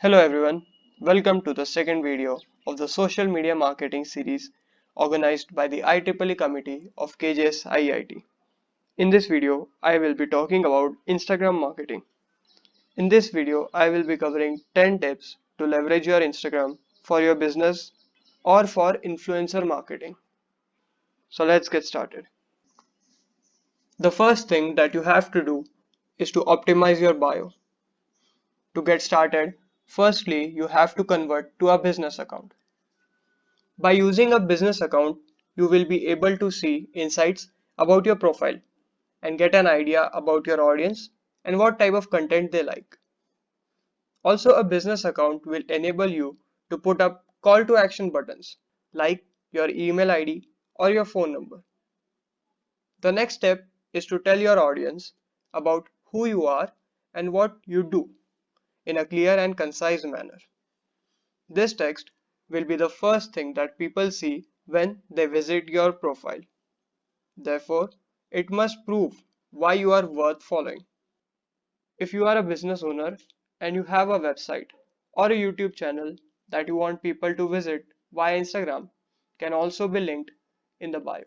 Hello everyone, welcome to the second video of the social media marketing series organized by the IEEE committee of KJS IIT. In this video, I will be talking about Instagram marketing. In this video, I will be covering 10 tips to leverage your Instagram for your business or for influencer marketing. So let's get started. The first thing that you have to do is to optimize your bio. To get started, firstly, you have to convert to a business account. By using a business account, you will be able to see insights about your profile and get an idea about your audience and what type of content they like. Also, a business account will enable you to put up call to action buttons like your email ID or your phone number. The next step is to tell your audience about who you are and what you do in a clear and concise manner. This text will be the first thing that people see when they visit your profile. Therefore, it must prove why you are worth following. If you are a business owner and you have a website or a YouTube channel that you want people to visit via Instagram, can also be linked in the bio.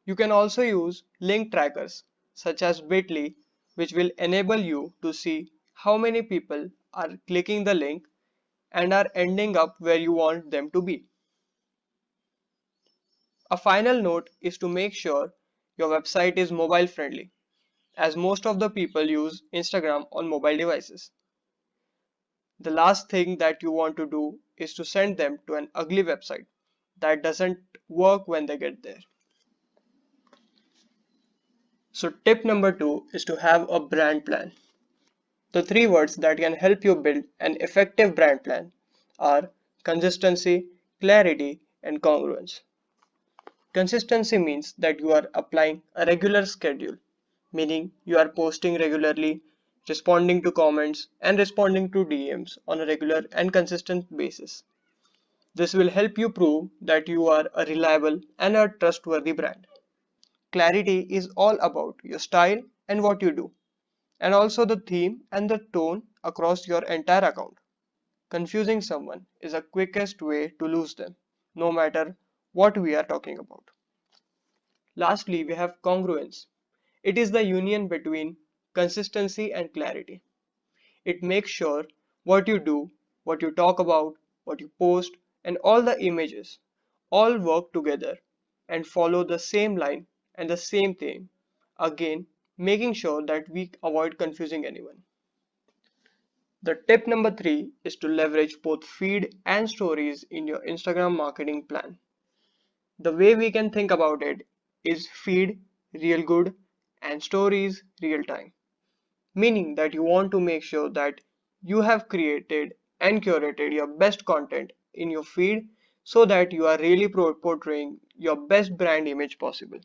You can also use link trackers such as Bitly, which will enable you to see how many people are clicking the link and are ending up where you want them to be. A final note is to make sure your website is mobile friendly, as most of the people use Instagram on mobile devices. The last thing that you want to do is to send them to an ugly website that doesn't work when they get there. So tip number 2 is to have a brand plan. The three words that can help you build an effective brand plan are consistency, clarity, and congruence. Consistency means that you are applying a regular schedule, meaning you are posting regularly, responding to comments, and responding to DMs on a regular and consistent basis. This will help you prove that you are a reliable and a trustworthy brand. Clarity is all about your style and what you do, and also the theme and the tone across your entire account. Confusing someone is the quickest way to lose them, no matter what we are talking about. Lastly, we have congruence. It is the union between consistency and clarity. It makes sure what you do, what you talk about, what you post, and all the images all work together and follow the same line and the same theme. Again, making sure that we avoid confusing anyone. The tip number 3 is to leverage both feed and stories in your Instagram marketing plan. The way we can think about it is feed real good and stories real time, meaning that you want to make sure that you have created and curated your best content in your feed so that you are really portraying your best brand image possible.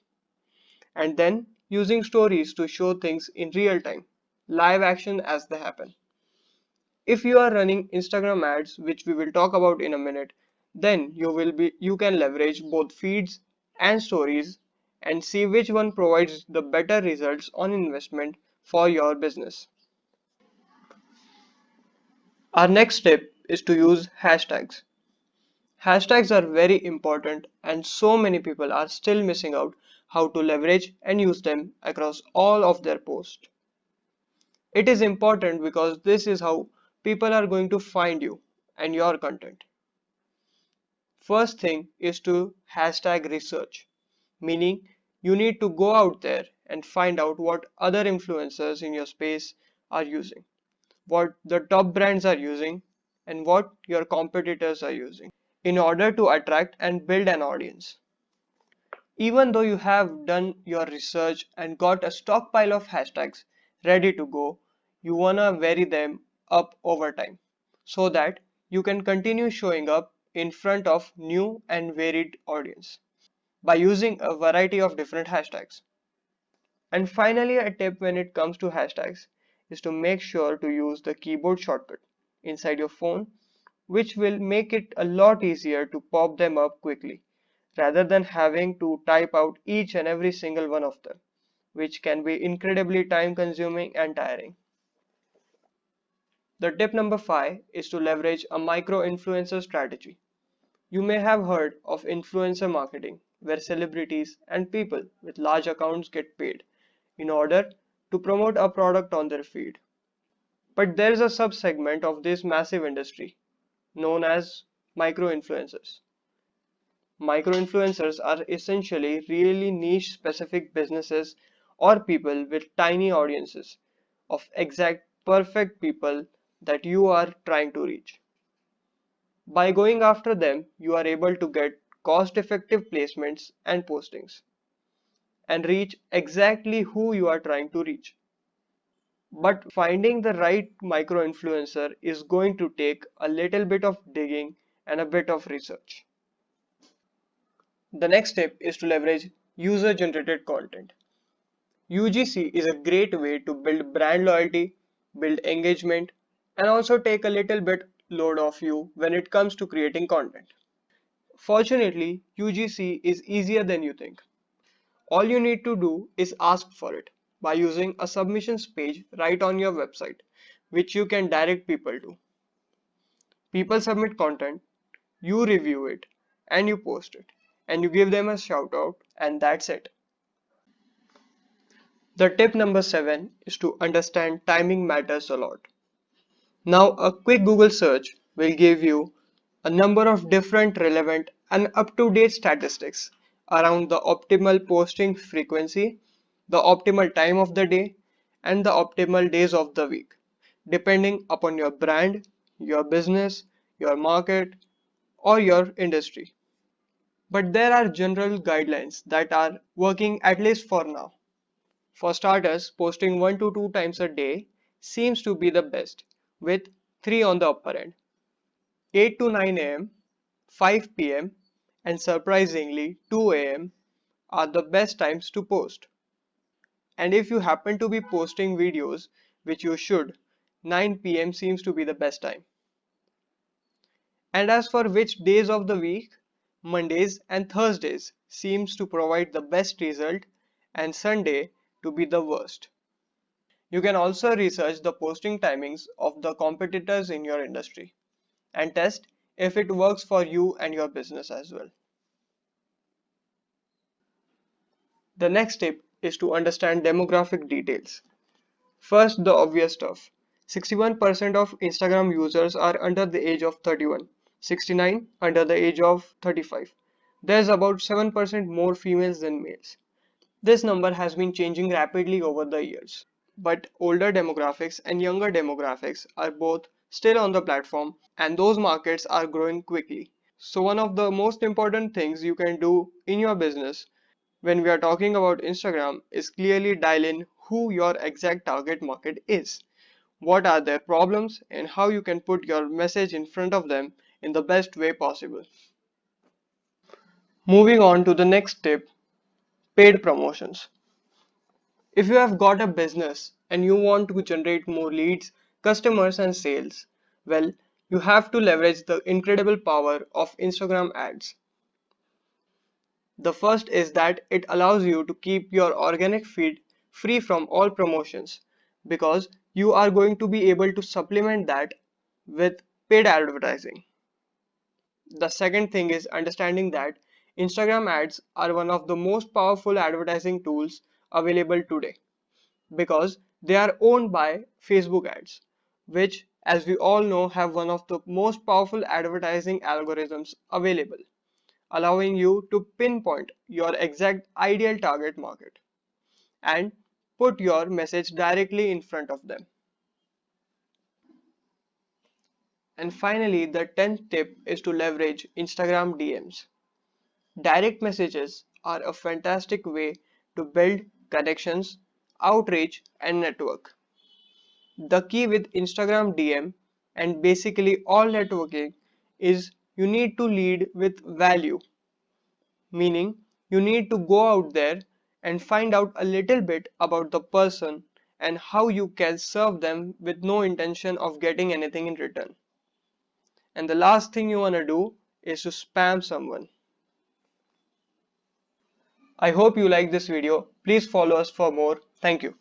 And then using stories to show things in real time, live action as they happen. If you are running Instagram ads, which we will talk about in a minute, then you can leverage both feeds and stories and see which one provides the better results on investment for your business. Our next tip is to use hashtags. Hashtags are very important and so many people are still missing out how to leverage and use them across all of their posts. It is important because this is how people are going to find you and your content. First thing is to hashtag research, meaning you need to go out there and find out what other influencers in your space are using, what the top brands are using, and what your competitors are using in order to attract and build an audience. Even though you have done your research and got a stockpile of hashtags ready to go, you wanna vary them up over time so that you can continue showing up in front of new and varied audience by using a variety of different hashtags. And finally, a tip when it comes to hashtags is to make sure to use the keyboard shortcut inside your phone, which will make it a lot easier to pop them up quickly rather than having to type out each and every single one of them, which can be incredibly time consuming and tiring. The tip number 5 is to leverage a micro influencer strategy. You may have heard of influencer marketing, where celebrities and people with large accounts get paid in order to promote a product on their feed. But there is a subsegment of this massive industry known as micro influencers. Micro influencers are essentially really niche specific businesses or people with tiny audiences of exact perfect people that you are trying to reach. By going after them, you are able to get cost effective placements and postings and reach exactly who you are trying to reach. But finding the right micro influencer is going to take a little bit of digging and a bit of research. The next step is to leverage user generated content. UGC is a great way to build brand loyalty, build engagement, and also take a little bit load off you when it comes to creating content. Fortunately, UGC is easier than you think. All you need to do is ask for it by using a submissions page right on your website, which you can direct people to. People submit content, you review it, and you post it, and you give them a shout out, and that's it. The tip number 7 is to understand timing matters a lot. Now, a quick Google search will give you a number of different relevant and up-to-date statistics around the optimal posting frequency, the optimal time of the day, and the optimal days of the week, depending upon your brand, your business, your market, or your industry. But there are general guidelines that are working at least for now. For starters, posting 1 to 2 times a day seems to be the best, with 3 on the upper end. 8 to 9 am, 5 pm, and surprisingly 2 am are the best times to post. And if you happen to be posting videos, which you should, 9 pm seems to be the best time. And as for which days of the week, Mondays and Thursdays seems to provide the best result and Sunday to be the worst. You can also research the posting timings of the competitors in your industry and test if it works for you and your business as well. The next tip is to understand demographic details. First, the obvious stuff. 61% of Instagram users are under the age of 31, 69 under the age of 35. There's about 7% more females than males. This number has been changing rapidly over the years. But older demographics and younger demographics are both still on the platform and those markets are growing quickly. So one of the most important things you can do in your business when we are talking about Instagram is clearly dial in who your exact target market is. What are their problems and how you can put your message in front of them in the best way possible. Moving on to the next tip, paid promotions. If you have got a business and you want to generate more leads, customers, and sales, well, you have to leverage the incredible power of Instagram ads. The first is that it allows you to keep your organic feed free from all promotions because you are going to be able to supplement that with paid advertising. The second thing is understanding that Instagram ads are one of the most powerful advertising tools available today because they are owned by Facebook ads, which, as we all know, have one of the most powerful advertising algorithms available, allowing you to pinpoint your exact ideal target market and put your message directly in front of them. And finally, the 10th tip is to leverage Instagram DMs. Direct messages are a fantastic way to build connections, outreach, and network. The key with Instagram DM and basically all networking is you need to lead with value, meaning you need to go out there and find out a little bit about the person and how you can serve them with no intention of getting anything in return. And the last thing you want to do is to spam someone. I hope you like this video. Please follow us for more. Thank you.